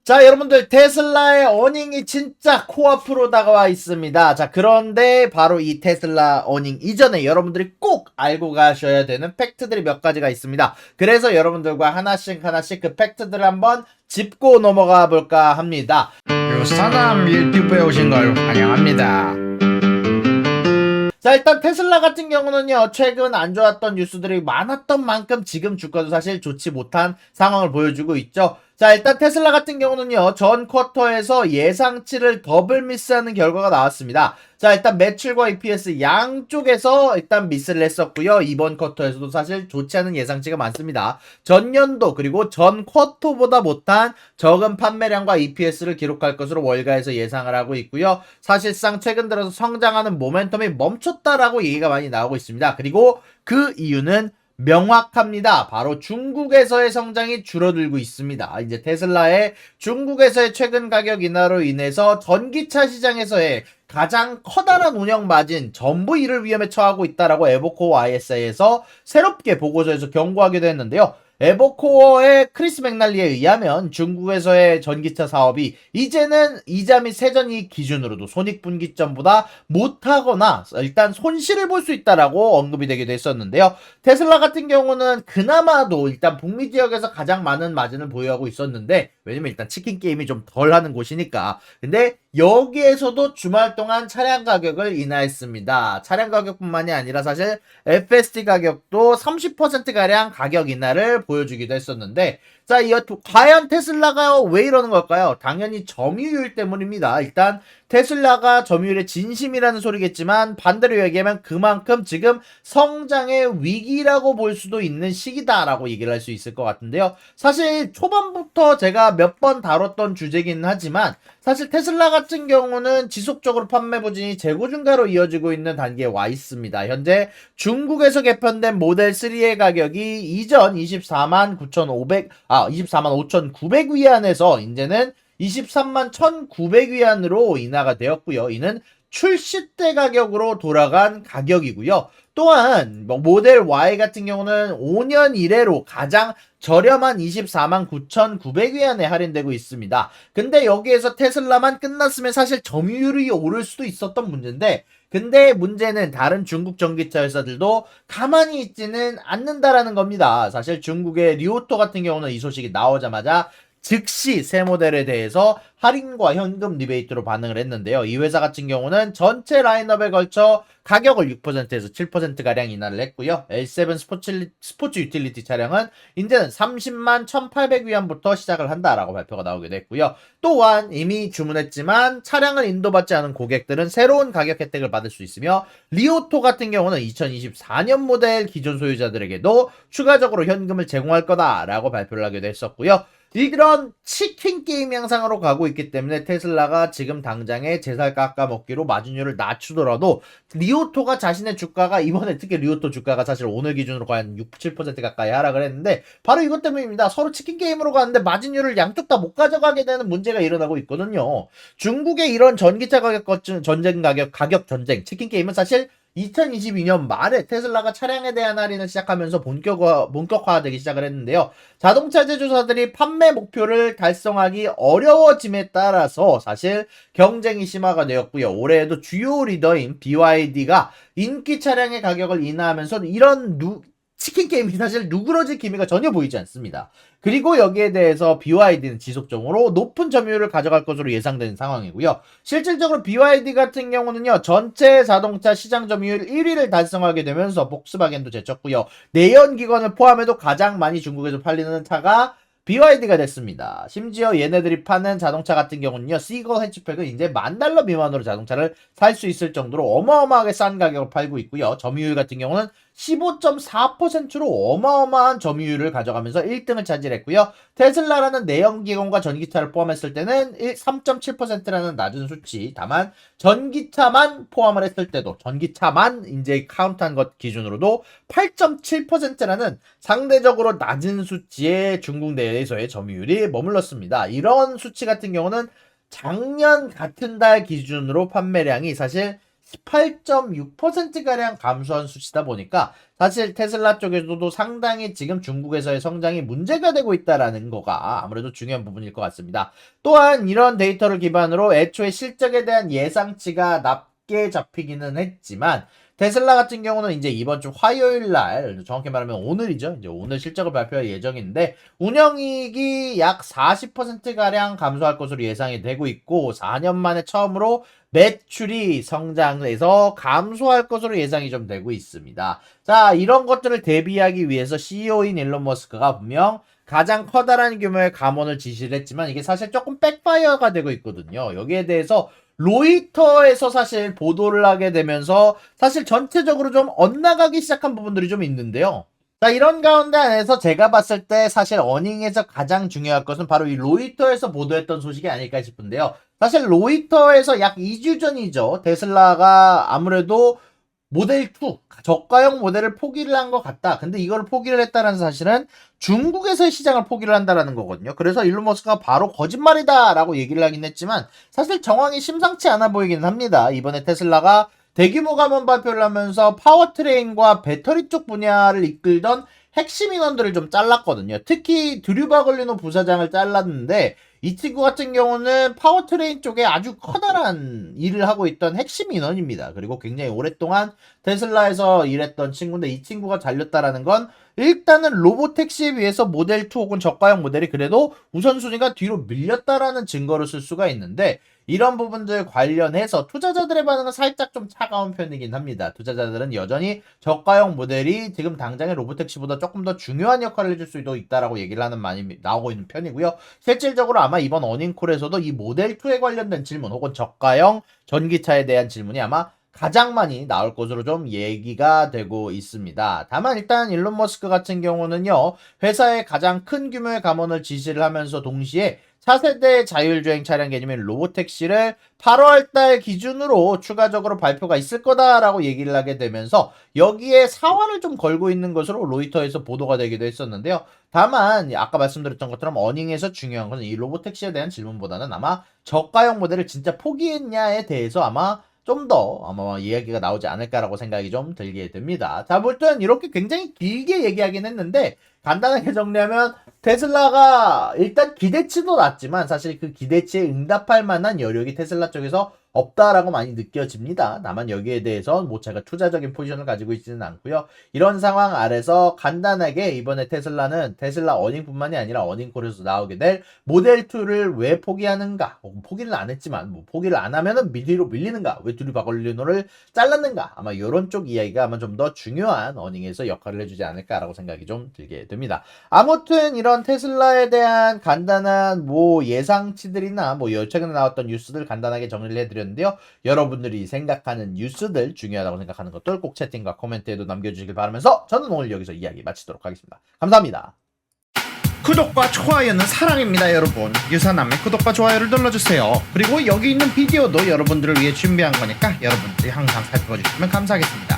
자, 여러분들 테슬라의 어닝이 진짜 코앞으로 다가와 있습니다. 자, 그런데 바로 이 테슬라 어닝 이전에 여러분들이 꼭 알고 가셔야 되는 팩트들이 몇 가지가 있습니다. 그래서 여러분들과 하나씩 그 팩트들을 한번 짚고 넘어가 볼까 합니다. 유사남 유튜브에 오신 걸 환영합니다. 자, 일단 테슬라 같은 경우는요, 최근 안 좋았던 뉴스들이 많았던 만큼 지금 주가도 사실 좋지 못한 상황을 보여주고 있죠. 자, 일단 테슬라 같은 경우는요, 전 쿼터에서 예상치를 더블 미스하는 결과가 나왔습니다. 자, 일단 매출과 EPS 양쪽에서 일단 미스를 했었고요. 이번 쿼터에서도 사실 좋지 않은 예상치가 많습니다. 전년도 그리고 전 쿼터보다 못한 적은 판매량과 EPS를 기록할 것으로 월가에서 예상을 하고 있고요. 사실상 최근 들어서 성장하는 모멘텀이 멈췄다라고 얘기가 많이 나오고 있습니다. 그리고 그 이유는 명확합니다. 바로 중국에서의 성장이 줄어들고 있습니다. 이제 테슬라의 중국에서의 최근 가격 인하로 인해서 전기차 시장에서의 가장 커다란 운영 마진 전부 이를 위험에 처하고 있다라고 에버코어 ISI에서 새롭게 보고서에서 경고하기도 했는데요. 에버코어의 크리스 맥날리에 의하면 중국에서의 전기차 사업이 이제는 이자 및 세전이익 기준으로도 손익분기점보다 못하거나 일단 손실을 볼 수 있다라고 언급이 되기도 했었는데요. 테슬라 같은 경우는 그나마도 일단 북미 지역에서 가장 많은 마진을 보유하고 있었는데, 왜냐면 일단 치킨 게임이 좀 덜 하는 곳이니까. 근데 여기에서도 주말 동안 차량 가격을 인하했습니다. 차량 가격뿐만이 아니라 사실 FSD 가격도 30%가량 가격 인하를 보여주기도 했었는데, 자, 과연 테슬라가 왜 이러는 걸까요? 당연히 점유율 때문입니다. 일단 테슬라가 점유율의 진심이라는 소리겠지만 반대로 얘기하면 그만큼 지금 성장의 위기라고 볼 수도 있는 시기다라고 얘기를 할 수 있을 것 같은데요. 사실 초반부터 제가 몇 번 다뤘던 주제긴 하지만 사실 테슬라 같은 경우는 지속적으로 판매 부진이 재고 증가로 이어지고 있는 단계에 와 있습니다. 현재 중국에서 개편된 모델 3의 가격이 이전 24만 5,900위안에서 이제는 23만 1,900위안으로 인하가 되었고요. 이는 출시 때 가격으로 돌아간 가격이고요. 또한 모델 Y 같은 경우는 5년 이래로 가장 저렴한 24만 9,900위안에 할인되고 있습니다. 근데 여기에서 테슬라만 끝났으면 사실 점유율이 오를 수도 있었던 문제인데, 근데 문제는 다른 중국 전기차 회사들도 가만히 있지는 않는다라는 겁니다. 사실 중국의 리오토 같은 경우는 이 소식이 나오자마자 즉시 새 모델에 대해서 할인과 현금 리베이트로 반응을 했는데요. 이 회사 같은 경우는 전체 라인업에 걸쳐 가격을 6%에서 7%가량 인하를 했고요. L7 스포츠 유틸리티 차량은 이제는 30만 1,800위안부터 시작을 한다라고 발표가 나오기도 했고요. 또한 이미 주문했지만 차량을 인도받지 않은 고객들은 새로운 가격 혜택을 받을 수 있으며, 리오토 같은 경우는 2024년 모델 기존 소유자들에게도 추가적으로 현금을 제공할 거다라고 발표를 하기도 했었고요. 이런 치킨 게임 양상으로 가고 있기 때문에 테슬라가 지금 당장에 제살 깎아먹기로 마진율을 낮추더라도 리오토가 자신의 주가가 이번에 특히 리오토 주가가 사실 오늘 기준으로 거의 한 6, 7% 가까이 하락을 했는데 바로 이것 때문입니다. 서로 치킨 게임으로 가는데 마진율을 양쪽 다 못 가져가게 되는 문제가 일어나고 있거든요. 중국의 이런 전기차 가격 전쟁, 치킨 게임은 사실 2022년 말에 테슬라가 차량에 대한 할인을 시작하면서 본격화되기 시작을 했는데요. 자동차 제조사들이 판매 목표를 달성하기 어려워짐에 따라서 사실 경쟁이 심화가 되었고요. 올해에도 주요 리더인 BYD가 인기 차량의 가격을 인하하면서 이런 치킨 게임이 사실 누그러질 기미가 전혀 보이지 않습니다. 그리고 여기에 대해서 BYD는 지속적으로 높은 점유율을 가져갈 것으로 예상되는 상황이고요. 실질적으로 BYD 같은 경우는요, 전체 자동차 시장 점유율 1위를 달성하게 되면서 복스바겐도 제쳤고요. 내연기관을 포함해도 가장 많이 중국에서 팔리는 차가 BYD가 됐습니다. 심지어 얘네들이 파는 자동차 같은 경우는요, 시거 해치백은 이제 $10,000 미만으로 자동차를 살 수 있을 정도로 어마어마하게 싼 가격을 팔고 있고요. 점유율 같은 경우는 15.4%로 어마어마한 점유율을 가져가면서 1등을 차지했고요. 테슬라라는 내연기관과 전기차를 포함했을 때는 3.7%라는 낮은 수치. 다만 전기차만 포함을 했을 때도, 전기차만 이제 카운트한 것 기준으로도 8.7%라는 상대적으로 낮은 수치의 중국 내에서의 점유율이 머물렀습니다. 이런 수치 같은 경우는 작년 같은 달 기준으로 판매량이 사실 8.6%가량 감소한 수치다 보니까 사실 테슬라 쪽에서도 상당히 지금 중국에서의 성장이 문제가 되고 있다라는 거가 아무래도 중요한 부분일 것 같습니다. 또한 이런 데이터를 기반으로 애초에 실적에 대한 예상치가 낮게 잡히기는 했지만 테슬라 같은 경우는 이제 이번 주 화요일 날, 정확히 말하면 오늘이죠. 이제 오늘 실적을 발표할 예정인데, 운영이익이 약 40%가량 감소할 것으로 예상이 되고 있고, 4년 만에 처음으로 매출이 성장해서 감소할 것으로 예상이 좀 되고 있습니다. 자, 이런 것들을 대비하기 위해서 CEO인 일론 머스크가 분명 가장 커다란 규모의 감원을 지시를 했지만, 이게 사실 조금 백파이어가 되고 있거든요. 여기에 대해서 로이터에서 사실 보도를 하게 되면서 사실 전체적으로 좀 엇나가기 시작한 부분들이 좀 있는데요. 자, 이런 가운데 안에서 제가 봤을 때 사실 어닝에서 가장 중요할 것은 바로 이 로이터에서 보도했던 소식이 아닐까 싶은데요. 사실 로이터에서 약 2주 전이죠. 테슬라가 아무래도 모델2 저가형 모델을 포기를 한 것 같다. 근데 이걸 포기를 했다는 사실은 중국에서의 시장을 포기를 한다라는 거거든요. 그래서 일론 머스크가 바로 거짓말이다라고 얘기를 하긴 했지만 사실 정황이 심상치 않아 보이기는 합니다. 이번에 테슬라가 대규모 감원 발표를 하면서 파워트레인과 배터리 쪽 분야를 이끌던 핵심 인원들을 좀 잘랐거든요. 특히 드류 바글리노 부사장을 잘랐는데 이 친구 같은 경우는 파워트레인 쪽에 아주 커다란 일을 하고 있던 핵심 인원입니다. 그리고 굉장히 오랫동안 테슬라에서 일했던 친구인데 이 친구가 잘렸다라는 건 일단은 로보택시에 비해서 모델2 혹은 저가형 모델이 그래도 우선순위가 뒤로 밀렸다라는 증거를 쓸 수가 있는데 이런 부분들 관련해서 투자자들의 반응은 살짝 좀 차가운 편이긴 합니다. 투자자들은 여전히 저가형 모델이 지금 당장의 로보택시보다 조금 더 중요한 역할을 해줄 수도 있다라고 얘기를 하는 많이 나오고 있는 편이고요. 실질적으로 아마 이번 어닝콜에서도 이 모델2에 관련된 질문 혹은 저가형 전기차에 대한 질문이 아마 가장 많이 나올 것으로 좀 얘기가 되고 있습니다. 다만 일단 일론 머스크 같은 경우는요. 회사의 가장 큰 규모의 감원을 지시를 하면서 동시에 차세대 자율주행 차량 개념인 로보택시를 8월달 기준으로 추가적으로 발표가 있을 거다라고 얘기를 하게 되면서 여기에 사활을 좀 걸고 있는 것으로 로이터에서 보도가 되기도 했었는데요. 다만 아까 말씀드렸던 것처럼 어닝에서 중요한 것은 이 로보택시에 대한 질문보다는 아마 저가형 모델을 진짜 포기했냐에 대해서 아마 좀 더 아마 이야기가 나오지 않을까라고 생각이 좀 들게 됩니다. 자, 볼땐 이렇게 굉장히 길게 얘기하긴 했는데 간단하게 정리하면 테슬라가 일단 기대치도 낮지만 사실 그 기대치에 응답할 만한 여력이 테슬라 쪽에서 없다라고 많이 느껴집니다. 다만 여기에 대해서 뭐 제가 투자적인 포지션을 가지고 있지는 않고요. 이런 상황 아래서 간단하게 이번에 테슬라는 테슬라 어닝뿐만이 아니라 어닝콜에서 나오게 될 모델2를 왜 포기하는가? 포기를 안 했지만 뭐 포기를 안 하면은 뒤로 밀리는가? 왜 드류 바글리노를 잘랐는가? 아마 이런 쪽 이야기가 아마 좀 더 중요한 어닝에서 역할을 해주지 않을까라고 생각이 좀 들게 됩니다. 아무튼 이런 테슬라에 대한 간단한 뭐 예상치들이나 뭐 최근에 나왔던 뉴스들 간단하게 정리를 해드렸는데요. 여러분들이 생각하는 뉴스들 중요하다고 생각하는 것들 꼭 채팅과 코멘트에도 남겨주시길 바라면서 저는 오늘 여기서 이야기 마치도록 하겠습니다. 감사합니다. 구독과 좋아요는 사랑입니다, 여러분. 유사남의 구독과 좋아요를 눌러주세요. 그리고 여기 있는 비디오도 여러분들을 위해 준비한 거니까 여러분들이 항상 살펴봐 주시면 감사하겠습니다.